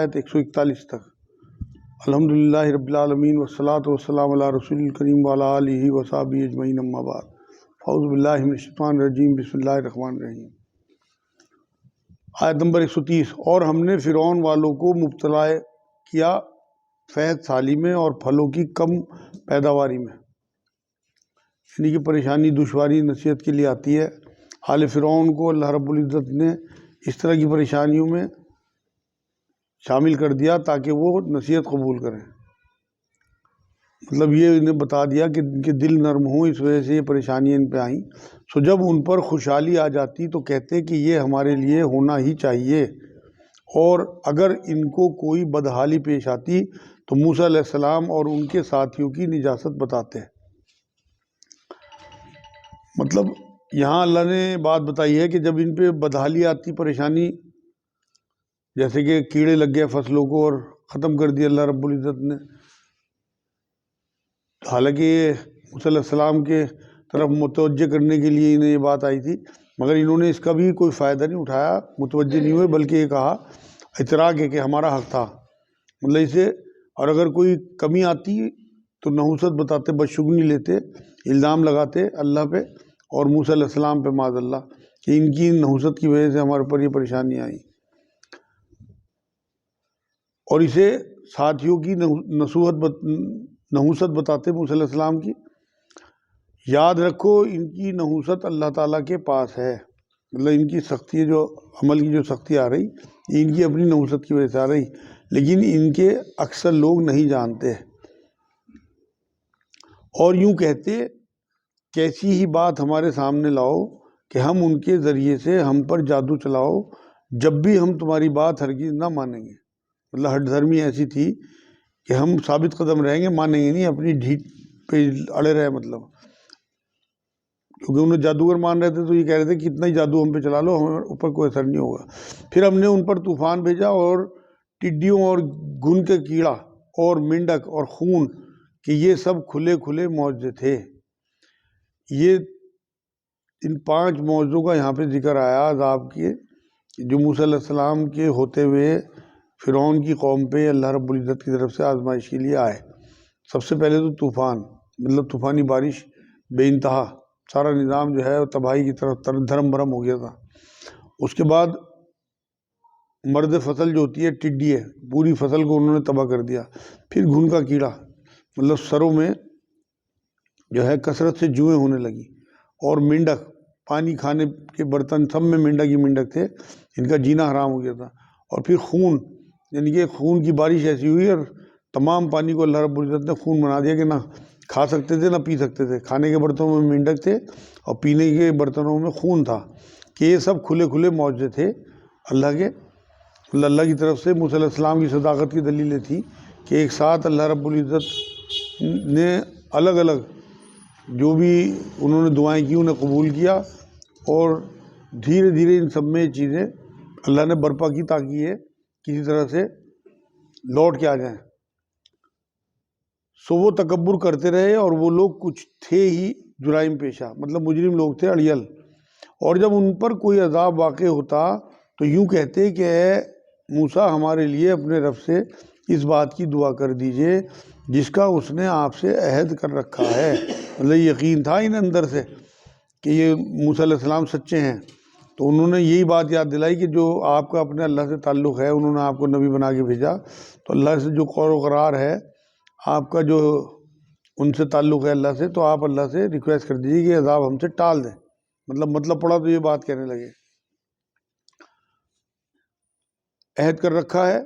آیت 141 تک۔ الحمدللہ رب العالمین والصلاۃ والسلام علی رسول الکریم وعلی آلہ وصحبہ اجمعین، اما بعد، اعوذ باللہ من الشیطان الرجیم، بسم اللہ الرحمن الرحیم۔ آیت نمبر 130۔ اور ہم نے فرعون والوں کو مبتلا کیا فیض سالی میں اور پھلوں کی کم پیداواری میں، یعنی کہ پریشانی دشواری نصیحت کے لیے آتی ہے۔ حال فرعون کو اللہ رب العزت نے اس طرح کی پریشانیوں میں شامل کر دیا تاکہ وہ نصیحت قبول کریں، مطلب یہ انہیں بتا دیا کہ ان کے دل نرم ہوں، اس وجہ سے یہ پریشانیاں ان پہ آئیں۔ سو جب ان پر خوشحالی آ جاتی تو کہتے کہ یہ ہمارے لیے ہونا ہی چاہیے، اور اگر ان کو کوئی بدحالی پیش آتی تو موسیٰ علیہ السلام اور ان کے ساتھیوں کی نجاست بتاتے۔ مطلب یہاں اللہ نے بات بتائی ہے کہ جب ان پہ بدحالی آتی، پریشانی، جیسے کہ کیڑے لگ گئے فصلوں کو اور ختم کر دیا اللہ رب العزت نے، حالانکہ یہ موسیٰ علیہ السلام کے طرف متوجہ کرنے کے لیے انہیں یہ بات آئی تھی، مگر انہوں نے اس کا بھی کوئی فائدہ نہیں اٹھایا، متوجہ نہیں ہوئے، بلکہ یہ کہا اعتراض ہے کہ ہمارا حق تھا، مطلب اسے، اور اگر کوئی کمی آتی تو نحوست بتاتے، بدشگونی لیتے، الزام لگاتے اللہ پہ اور موسیٰ علیہ السلام پہ معاذ اللہ، کہ ان کی نحوست کی وجہ سے ہمارے اوپر یہ پریشانی آئی، اور اسے ساتھیوں کی نحوست بتاتے موسیٰ علیہ السلام کی۔ یاد رکھو ان کی نحوست اللہ تعالیٰ کے پاس ہے، مطلب ان کی سختی، جو عمل کی جو سختی آ رہی، یہ ان کی اپنی نحوست کی وجہ سے آ رہی، لیکن ان کے اکثر لوگ نہیں جانتے، اور یوں کہتے کیسی ہی بات ہمارے سامنے لاؤ کہ ہم ان کے ذریعے سے ہم پر جادو چلاؤ، جب بھی ہم تمہاری بات ہرگز نہ مانیں گے۔ مطلب ہٹ دھرمی ایسی تھی کہ ہم ثابت قدم رہیں گے، مانیں گے نہیں، اپنی ڈھیٹ پہ اڑے رہے، مطلب کیونکہ انہیں جادوگر مان رہے تھے تو یہ کہہ رہے تھے کہ اتنا ہی جادو ہم پہ چلا لو، ہمیں اوپر کوئی اثر نہیں ہوگا۔ پھر ہم نے ان پر طوفان بھیجا، اور ٹڈیوں اور گھن کے کیڑا اور مینڈک اور خون، کہ یہ سب کھلے کھلے معجزے تھے۔ یہ ان 5 معجزوں کا یہاں پہ ذکر آیا عذاب کے، جو موسیٰ علیہ السلام کے ہوتے ہوئے فرعون کی قوم پہ اللہ رب العزت کی طرف سے آزمائش کے لیے آئے۔ سب سے پہلے تو طوفان، مطلب طوفانی بارش بے انتہا، سارا نظام جو ہے وہ تباہی کی طرف دھرم برم ہو گیا تھا۔ اس کے بعد مرد فصل جو ہوتی ہے، ٹڈی ہے، پوری فصل کو انہوں نے تباہ کر دیا۔ پھر گھن کا کیڑا، مطلب سروں میں جو ہے کثرت سے جوئیں ہونے لگی، اور مینڈک، پانی کھانے کے برتن سب میں مینڈک ہی مینڈک تھے، ان کا جینا حرام ہو گیا تھا۔ اور پھر خون، یعنی کہ خون کی بارش ایسی ہوئی اور تمام پانی کو اللہ رب العزت نے خون بنا دیا کہ نہ کھا سکتے تھے نہ پی سکتے تھے۔ کھانے کے برتنوں میں مینڈک تھے اور پینے کے برتنوں میں خون تھا، کہ یہ سب کھلے کھلے معجزے تھے اللہ کے، اللہ کی طرف سے موسیٰ علیہ السلام کی صداقت کی دلیلیں تھیں کہ ایک ساتھ اللہ رب العزت نے الگ الگ جو بھی انہوں نے دعائیں کی انہیں قبول کیا، اور دھیرے دھیرے ان سب میں یہ چیزیں اللہ نے برپا کی تاکہ یہ کسی طرح سے لوٹ کے آ جائیں۔ سو وہ تکبر کرتے رہے، اور وہ لوگ کچھ تھے ہی جرائم پیشہ، مطلب مجرم لوگ تھے، اڑیل، اور جب ان پر کوئی عذاب واقع ہوتا تو یوں کہتے کہ اے موسیٰ، ہمارے لیے اپنے رب سے اس بات کی دعا کر دیجئے جس کا اس نے آپ سے عہد کر رکھا ہے۔ مطلب یقین تھا ان اندر سے کہ یہ موسیٰ علیہ السلام سچے ہیں، تو انہوں نے یہی بات یاد دلائی کہ جو آپ کا اپنے اللہ سے تعلق ہے، انہوں نے آپ کو نبی بنا کے بھیجا، تو اللہ سے جو قول و قرار ہے آپ کا، جو ان سے تعلق ہے اللہ سے، تو آپ اللہ سے ریکویسٹ کر دیجیے کہ عذاب ہم سے ٹال دیں۔ مطلب پڑا تو یہ بات کہنے لگے، عہد کر رکھا ہے،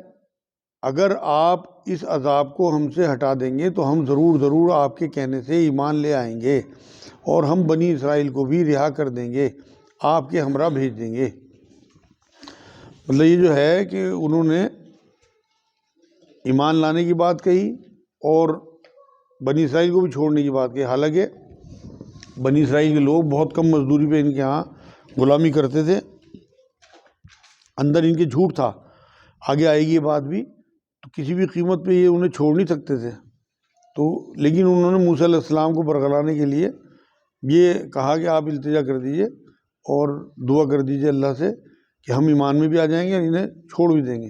اگر آپ اس عذاب کو ہم سے ہٹا دیں گے تو ہم ضرور آپ کے کہنے سے ایمان لے آئیں گے، اور ہم بنی اسرائیل کو بھی رہا کر دیں گے، آپ کے ہمراہ بھیج دیں گے۔ مطلب یہ جو ہے کہ انہوں نے ایمان لانے کی بات کہی اور بنی اسرائیل کو بھی چھوڑنے کی بات کہی، حالانکہ بنی اسرائیل کے لوگ بہت کم مزدوری پہ ان کے ہاں غلامی کرتے تھے، اندر ان کے جھوٹ تھا، آگے آئے گی یہ بات بھی، تو کسی بھی قیمت پہ یہ انہیں چھوڑ نہیں سکتے تھے، تو لیکن انہوں نے موسیٰ علیہ السلام کو برگلانے کے لیے یہ کہا کہ آپ التجا کر دیجئے اور دعا کر دیجئے اللہ سے کہ ہم ایمان میں بھی آ جائیں گے اور انہیں چھوڑ بھی دیں گے۔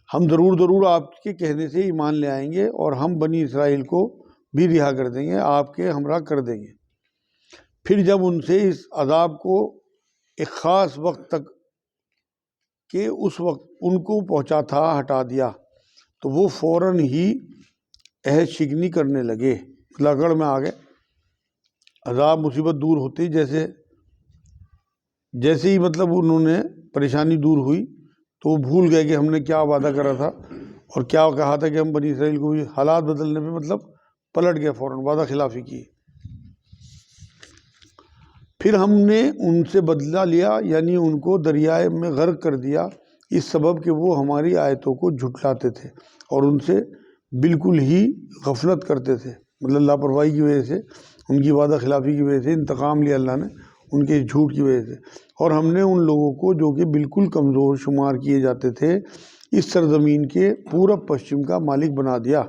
ہم ضرور آپ کے کہنے سے ایمان لے آئیں گے اور ہم بنی اسرائیل کو بھی رہا کر دیں گے، آپ کے ہمراہ کر دیں گے۔ پھر جب ان سے اس عذاب کو ایک خاص وقت تک کہ اس وقت ان کو پہنچا تھا ہٹا دیا تو وہ فوراً ہی عہد شکنی کرنے لگے، لکڑ میں آ گئے۔ عذاب مصیبت دور ہوتی جیسے ہی مطلب انہوں نے پریشانی دور ہوئی تو وہ بھول گئے کہ ہم نے کیا وعدہ کرا تھا اور کیا کہا تھا کہ ہم بنی اسرائیل کو بھی، حالات بدلنے پہ مطلب پلٹ گئے، فوراً وعدہ خلافی کی۔ پھر ہم نے ان سے بدلہ لیا، یعنی ان کو دریائے میں غرق کر دیا، اس سبب کہ وہ ہماری آیتوں کو جھٹلاتے تھے اور ان سے بالکل ہی غفلت کرتے تھے، مطلب لاپرواہی کی وجہ سے، ان کی وعدہ خلافی کی وجہ سے انتقام لیا اللہ نے ان کے جھوٹ کی وجہ سے۔ اور ہم نے ان لوگوں کو جو کہ بالکل کمزور شمار کیے جاتے تھے اس سرزمین کے پورب پشچم کا مالک بنا دیا،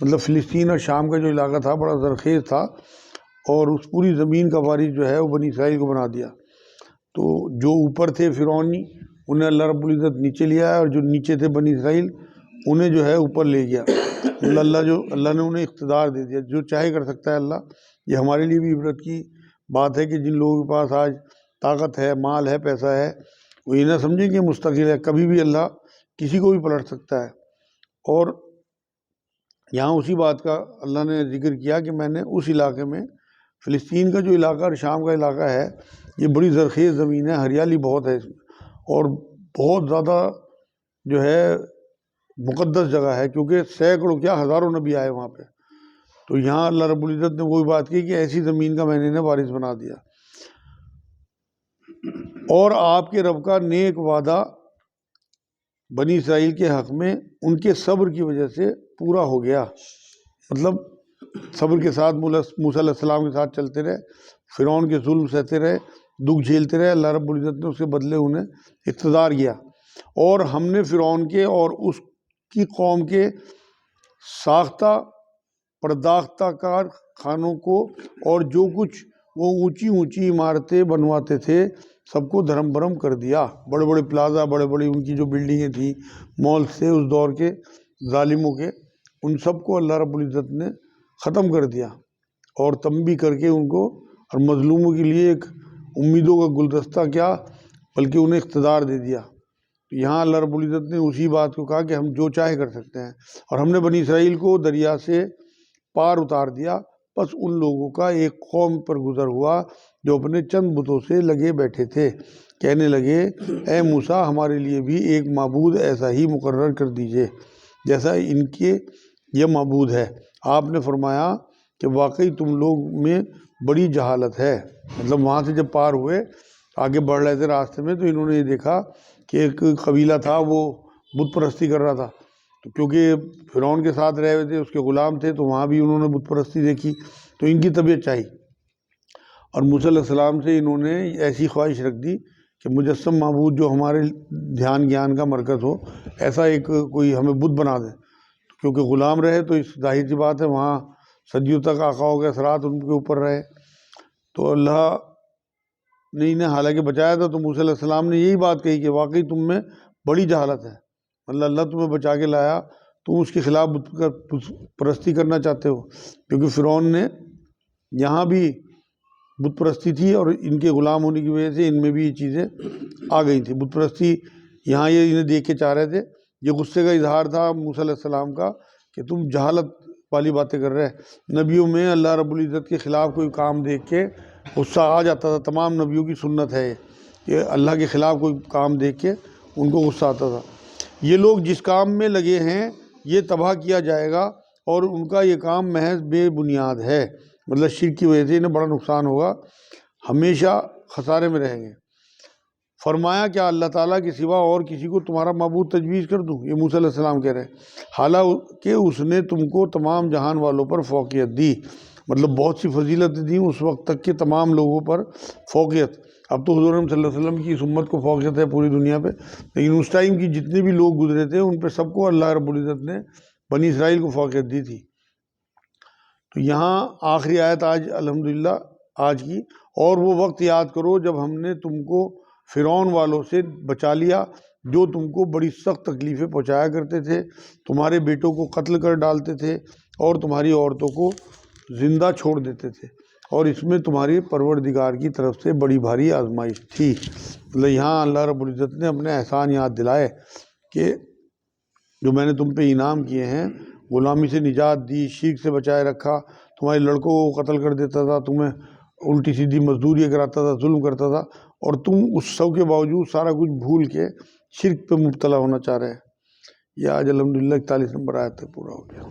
مطلب فلسطین اور شام کا جو علاقہ تھا بڑا زرخیز تھا اور اس پوری زمین کا وارث جو ہے وہ بنی اسرائیل کو بنا دیا۔ تو جو اوپر تھے فرعونی انہیں اللہ رب العزت نیچے لیا ہے، اور جو نیچے تھے بنی اسرائیل انہیں جو ہے اوپر لے گیا۔ اللہ نے انہیں اقتدار دے دیا، جو چاہے کر سکتا ہے اللہ۔ یہ ہمارے لیے بھی عبرت کی بات ہے کہ جن لوگوں کے پاس آج طاقت ہے، مال ہے، پیسہ ہے، وہ یہ نہ سمجھیں کہ مستقل ہے، کبھی بھی اللہ کسی کو بھی پلٹ سکتا ہے۔ اور یہاں اسی بات کا اللہ نے ذکر کیا کہ میں نے اس علاقے میں، فلسطین کا جو علاقہ اور شام کا علاقہ ہے، یہ بڑی زرخیز زمین ہے، ہریالی بہت ہے اس میں، اور بہت زیادہ جو ہے مقدس جگہ ہے، کیونکہ سینکڑوں کیا ہزاروں نبی آئے وہاں پہ۔ تو یہاں اللہ رب العزت نے وہی بات کی کہ ایسی زمین کا میں نے انہیں وارث بنا دیا۔ اور آپ کے رب کا نیک وعدہ بنی اسرائیل کے حق میں ان کے صبر کی وجہ سے پورا ہو گیا، مطلب صبر کے ساتھ موسیٰ علیہ السلام کے ساتھ چلتے رہے، فرعون کے ظلم سہتے رہے، دکھ جھیلتے رہے، اللہ رب العزت نے اس کے بدلے انہیں اقتدار کیا۔ اور ہم نے فرعون کے اور اس کی قوم کے ساختہ پرداختہ کار خانوں کو اور جو کچھ وہ اونچی اونچی عمارتیں بنواتے تھے سب کو دھرم برم کر دیا۔ بڑے بڑے پلازا، بڑے بڑی ان کی جو بلڈنگیں تھیں، مالز تھے اس دور کے ظالموں کے، ان سب کو اللہ رب العزت نے ختم کر دیا اور تنبیہ کر کے ان کو، اور مظلوموں کے لیے ایک امیدوں کا گلدستہ کیا بلکہ انہیں اقتدار دے دیا۔ یہاں اللہ رب العزت نے اسی بات کو کہا کہ ہم جو چاہے کر سکتے ہیں، اور ہم نے بنی اسرائیل کو دریا سے پار اتار دیا، بس ان لوگوں کا ایک قوم پر گزر ہوا جو اپنے چند بتوں سے لگے بیٹھے تھے، کہنے لگے اے موسیٰ ہمارے لیے بھی ایک معبود ایسا ہی مقرر کر دیجئے جیسا ان کے یہ معبود ہے۔ آپ نے فرمایا کہ واقعی تم لوگ میں بڑی جہالت ہے۔ مطلب وہاں سے جب پار ہوئے آگے بڑھ رہے تھے راستے میں تو انہوں نے یہ دیکھا کہ ایک قبیلہ تھا وہ بت پرستی کر رہا تھا، تو کیونکہ فرعون کے ساتھ رہے ہوئے تھے، اس کے غلام تھے، تو وہاں بھی انہوں نے بت پرستی دیکھی تو ان کی طبیعت چاہی، اور موسیٰ علیہ السلام سے انہوں نے ایسی خواہش رکھ دی کہ مجسم معبود جو ہمارے دھیان گیان کا مرکز ہو، ایسا ایک کوئی ہمیں بت بنا دیں، کیونکہ غلام رہے تو اس ظاہر سی بات ہے وہاں صدیوں تک آقاؤں کے اثرات ان کے اوپر رہے۔ تو اللہ نے انہیں حالانکہ بچایا تھا، تو موسیٰ علیہ السلام نے یہی بات کہی کہ واقعی تم میں بڑی جہالت ہے، مطلب اللہ تمہیں بچا کے لایا، تم اس کے خلاف بت پرستی کرنا چاہتے ہو، کیونکہ فرعون نے یہاں بھی بت پرستی تھی اور ان کے غلام ہونے کی وجہ سے ان میں بھی یہ چیزیں آ گئی تھیں۔ بت پرستی یہاں یہ انہیں دیکھ کے چاہ رہے تھے، یہ غصے کا اظہار تھا موسیٰ علیہ السلام کا کہ تم جہالت والی باتیں کر رہے ہیں۔ نبیوں میں اللہ رب العزت کے خلاف کوئی کام دیکھ کے غصہ آ جاتا تھا، تمام نبیوں کی سنت ہے کہ اللہ کے خلاف کوئی کام دیکھ کے ان کو غصہ آتا تھا۔ یہ لوگ جس کام میں لگے ہیں یہ تباہ کیا جائے گا اور ان کا یہ کام محض بے بنیاد ہے، مطلب شرک کی وجہ سے انہیں بڑا نقصان ہوگا، ہمیشہ خسارے میں رہیں گے۔ فرمایا کیا اللہ تعالیٰ کے سوا اور کسی کو تمہارا معبود تجویز کر دوں؟ یہ موسیٰ علیہ السلام کہہ رہے ہیں، حالانکہ اس نے تم کو تمام جہان والوں پر فوقیت دی، مطلب بہت سی فضیلتیں دیں اس وقت تک کہ تمام لوگوں پر فوقیت۔ اب تو حضور صلی اللہ علیہ وسلم کی اس امت کو فوقیت ہے پوری دنیا پہ، لیکن اس ٹائم کی جتنے بھی لوگ گزرے تھے ان پہ سب کو اللہ رب العزت نے بنی اسرائیل کو فوقیت دی تھی۔ تو یہاں آخری آیت آج الحمدللہ آج کی، اور وہ وقت یاد کرو جب ہم نے تم کو فرعون والوں سے بچا لیا جو تم کو بڑی سخت تکلیفیں پہنچایا کرتے تھے، تمہارے بیٹوں کو قتل کر ڈالتے تھے اور تمہاری عورتوں کو زندہ چھوڑ دیتے تھے، اور اس میں تمہاری پروردگار کی طرف سے بڑی بھاری آزمائش تھی۔ مطلب یہاں اللہ رب العزت نے اپنے احسان یاد دلائے کہ جو میں نے تم پہ انعام کیے ہیں، غلامی سے نجات دی، شرک سے بچائے رکھا، تمہارے لڑکوں کو قتل کر دیتا تھا، تمہیں الٹی سیدھی مزدوریاں کراتا تھا، ظلم کرتا تھا، اور تم اس سب کے باوجود سارا کچھ بھول کے شرک پہ مبتلا ہونا چاہ رہے ہیں۔ یہ آج الحمدللہ 41 نمبر آیت تک پورا ہو گیا۔